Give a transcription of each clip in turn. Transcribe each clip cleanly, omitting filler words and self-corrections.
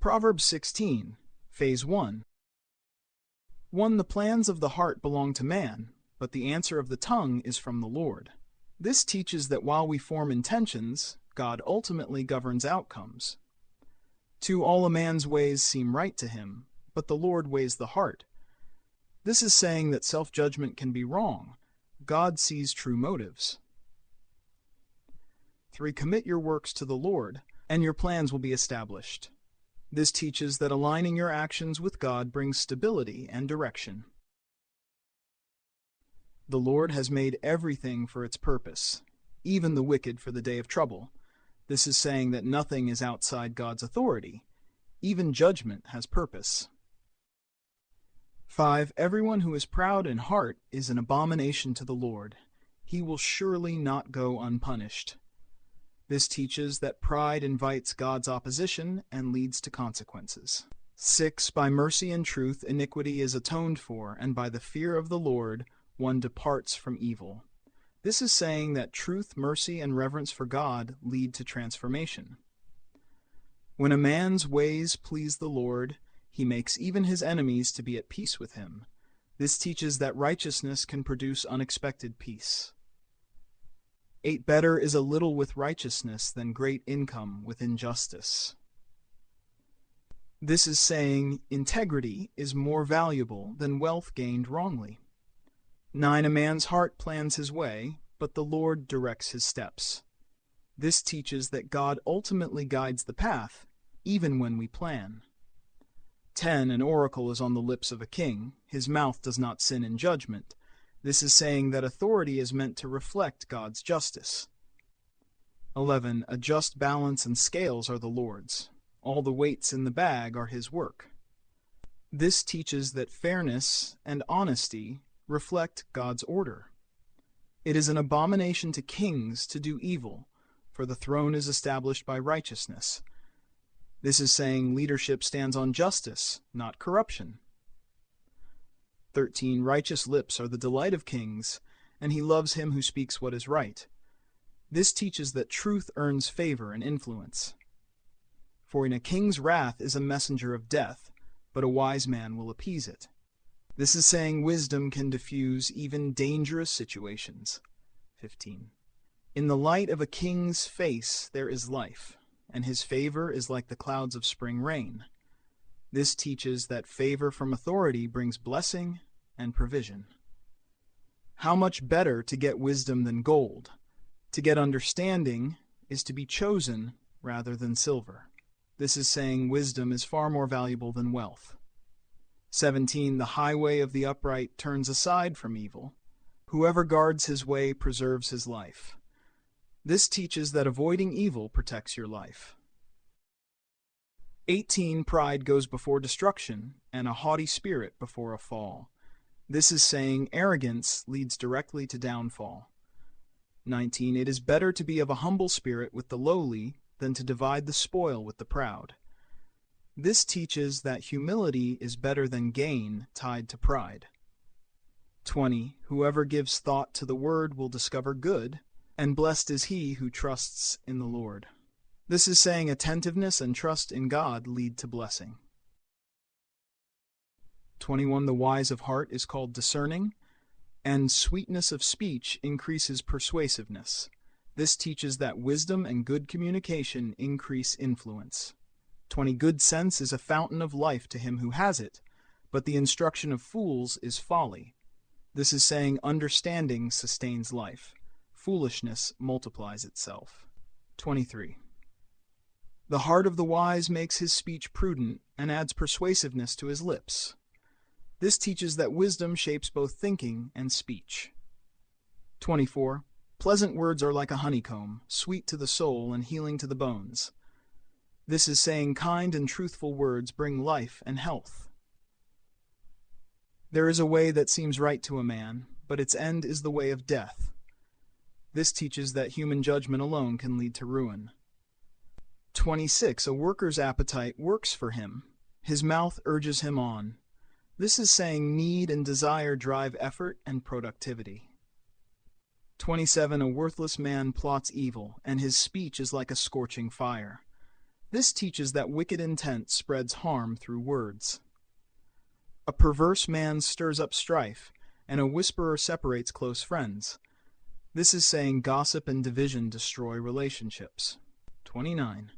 Proverbs 16, Phase 1. 1. The plans of the heart belong to man, but the answer of the tongue is from the Lord. This teaches that while we form intentions, God ultimately governs outcomes. 2. All a man's ways seem right to him, but the Lord weighs the heart. This is saying that self-judgment can be wrong. God sees true motives. 3. Commit your works to the Lord, and your plans will be established. This teaches that aligning your actions with God brings stability and direction. The Lord has made everything for its purpose, even the wicked for the day of trouble. This is saying that nothing is outside God's authority. Even judgment has purpose. 5. Everyone who is proud in heart is an abomination to the Lord. He will surely not go unpunished. This teaches that pride invites God's opposition and leads to consequences. 6. By mercy and truth iniquity is atoned for, and by the fear of the Lord one departs from evil. This is saying that truth, mercy, and reverence for God lead to transformation. When a man's ways please the Lord, he makes even his enemies to be at peace with him. This teaches that righteousness can produce unexpected peace. 8. Better is a little with righteousness than great income with injustice. This is saying integrity is more valuable than wealth gained wrongly. 9. A man's heart plans his way, but the Lord directs his steps. This teaches that God ultimately guides the path, even when we plan. 10. An oracle is on the lips of a king. His mouth does not sin in judgment. This is saying that authority is meant to reflect God's justice. 11. A just balance and scales are the Lord's. All the weights in the bag are His work. This teaches that fairness and honesty reflect God's order. It is an abomination to kings to do evil, for the throne is established by righteousness. This is saying leadership stands on justice, not corruption. 13. Righteous lips are the delight of kings, and he loves him who speaks what is right. This teaches that truth earns favor and influence. For in a king's wrath is a messenger of death, but a wise man will appease it. This is saying wisdom can diffuse even dangerous situations. 15. In the light of a king's face there is life, and his favor is like the clouds of spring rain. This teaches that favor from authority brings blessing and provision. How much better to get wisdom than gold? To get understanding is to be chosen rather than silver. This is saying wisdom is far more valuable than wealth. 17. The highway of the upright turns aside from evil. Whoever guards his way preserves his life. This teaches that avoiding evil protects your life. 18. Pride goes before destruction, and a haughty spirit before a fall. This is saying arrogance leads directly to downfall. 19. It is better to be of a humble spirit with the lowly than to divide the spoil with the proud. This teaches that humility is better than gain tied to pride. 20. Whoever gives thought to the word will discover good, and blessed is he who trusts in the Lord. This is saying attentiveness and trust in God lead to blessing. 21. The wise of heart is called discerning, and sweetness of speech increases persuasiveness. This teaches that wisdom and good communication increase influence. 20. Good sense is a fountain of life to him who has it, but the instruction of fools is folly. This is saying understanding sustains life. Foolishness multiplies itself. 23. The heart of the wise makes his speech prudent and adds persuasiveness to his lips. This teaches that wisdom shapes both thinking and speech. 24. Pleasant words are like a honeycomb, sweet to the soul and healing to the bones. This is saying kind and truthful words bring life and health. There is a way that seems right to a man, but its end is the way of death. This teaches that human judgment alone can lead to ruin. 26. A worker's appetite works for him. His mouth urges him on. This is saying need and desire drive effort and productivity. 27. A worthless man plots evil, and his speech is like a scorching fire. This teaches that wicked intent spreads harm through words. A perverse man stirs up strife, and a whisperer separates close friends. This is saying gossip and division destroy relationships. 29.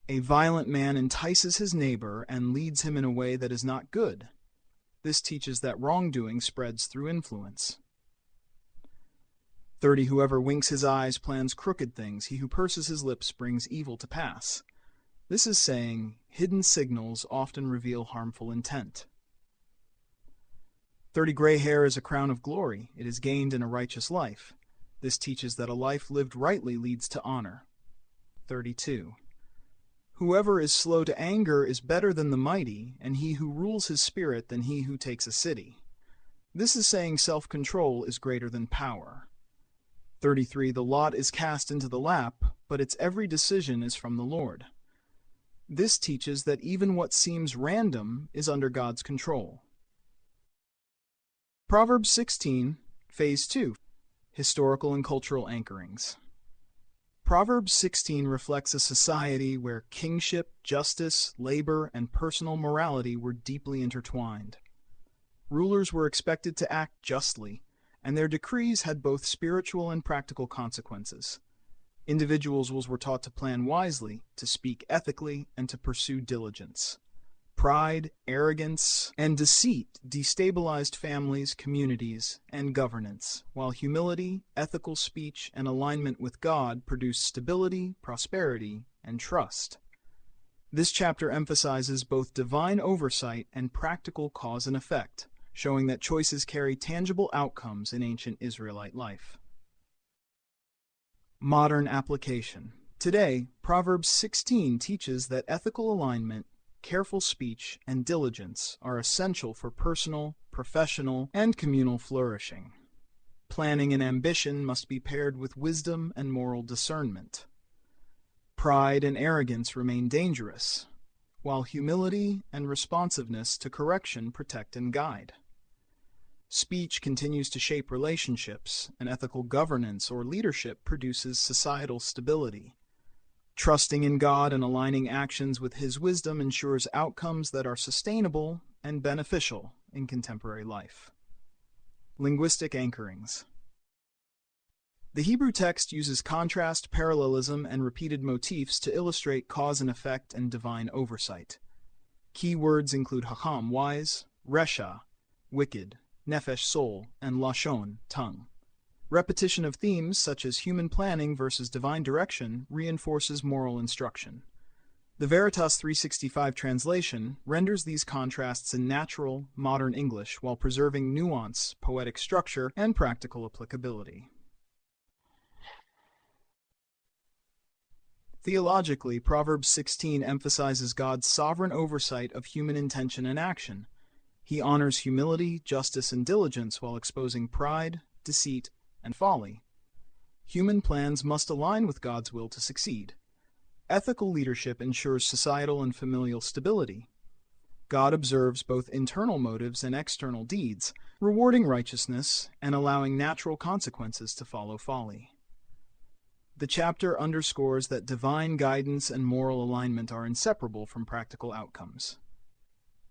A violent man entices his neighbor and leads him in a way that is not good. This teaches that wrongdoing spreads through influence. 30. Whoever winks his eyes plans crooked things. He who purses his lips brings evil to pass. This is saying hidden signals often reveal harmful intent. 30. Gray hair is a crown of glory. It is gained in a righteous life. This teaches that a life lived rightly leads to honor. 32. Whoever is slow to anger is better than the mighty, and he who rules his spirit than he who takes a city. This is saying self-control is greater than power. 33. The lot is cast into the lap, but its every decision is from the Lord. This teaches that even what seems random is under God's control. Proverbs 16, Phase 2, Historical and Cultural Anchorings. Proverbs 16 reflects a society where kingship, justice, labor, and personal morality were deeply intertwined. Rulers were expected to act justly, and their decrees had both spiritual and practical consequences. Individuals were taught to plan wisely, to speak ethically, and to pursue diligence. Pride, arrogance, and deceit destabilized families, communities, and governance, while humility, ethical speech, and alignment with God produced stability, prosperity, and trust. This chapter emphasizes both divine oversight and practical cause and effect, showing that choices carry tangible outcomes in ancient Israelite life. Modern application. Today, Proverbs 16 teaches that ethical alignment, careful speech, and diligence are essential for personal, professional, and communal flourishing. Planning and ambition must be paired with wisdom and moral discernment. Pride and arrogance remain dangerous, while humility and responsiveness to correction protect and guide. Speech continues to shape relationships, and ethical governance or leadership produces societal stability. Trusting in God and aligning actions with His wisdom ensures outcomes that are sustainable and beneficial in contemporary life. Linguistic anchorings. The Hebrew text uses contrast, parallelism, and repeated motifs to illustrate cause and effect and divine oversight. Key words include Hacham, wise, Resha, wicked, Nefesh, soul, and Lashon, tongue. Repetition of themes such as human planning versus divine direction reinforces moral instruction. The Veritas 365 translation renders these contrasts in natural, modern English while preserving nuance, poetic structure, and practical applicability. Theologically, Proverbs 16 emphasizes God's sovereign oversight of human intention and action. He honors humility, justice, and diligence while exposing pride, deceit, and folly. Human plans must align with God's will to succeed. Ethical leadership ensures societal and familial stability. God observes both internal motives and external deeds, rewarding righteousness and allowing natural consequences to follow folly. The chapter underscores that divine guidance and moral alignment are inseparable from practical outcomes.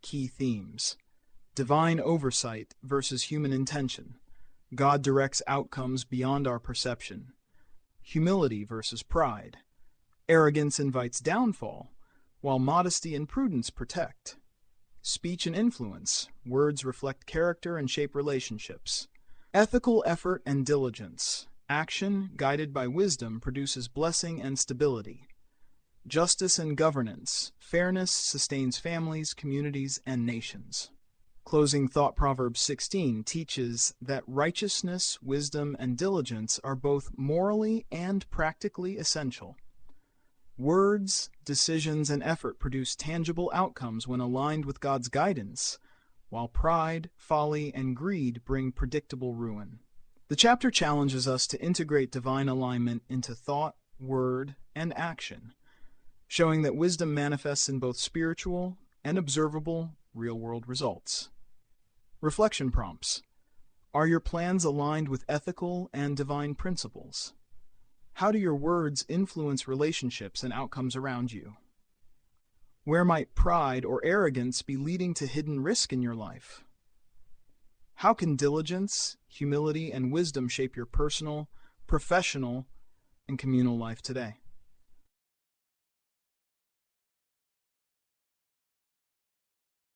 Key themes: divine oversight versus human intention. God directs outcomes beyond our perception. Humility versus pride. Arrogance invites downfall, while modesty and prudence protect. Speech and influence. Words reflect character and shape relationships. Ethical effort and diligence. Action, guided by wisdom, produces blessing and stability. Justice and governance. Fairness sustains families, communities, and nations. Closing thought: Proverbs 16 teaches that righteousness, wisdom, and diligence are both morally and practically essential. Words, decisions, and effort produce tangible outcomes when aligned with God's guidance, while pride, folly, and greed bring predictable ruin. The chapter challenges us to integrate divine alignment into thought, word, and action, showing that wisdom manifests in both spiritual and observable real-world results. Reflection prompts. Are your plans aligned with ethical and divine principles? How do your words influence relationships and outcomes around you? Where might pride or arrogance be leading to hidden risk in your life? How can diligence, humility, and wisdom shape your personal, professional, and communal life today?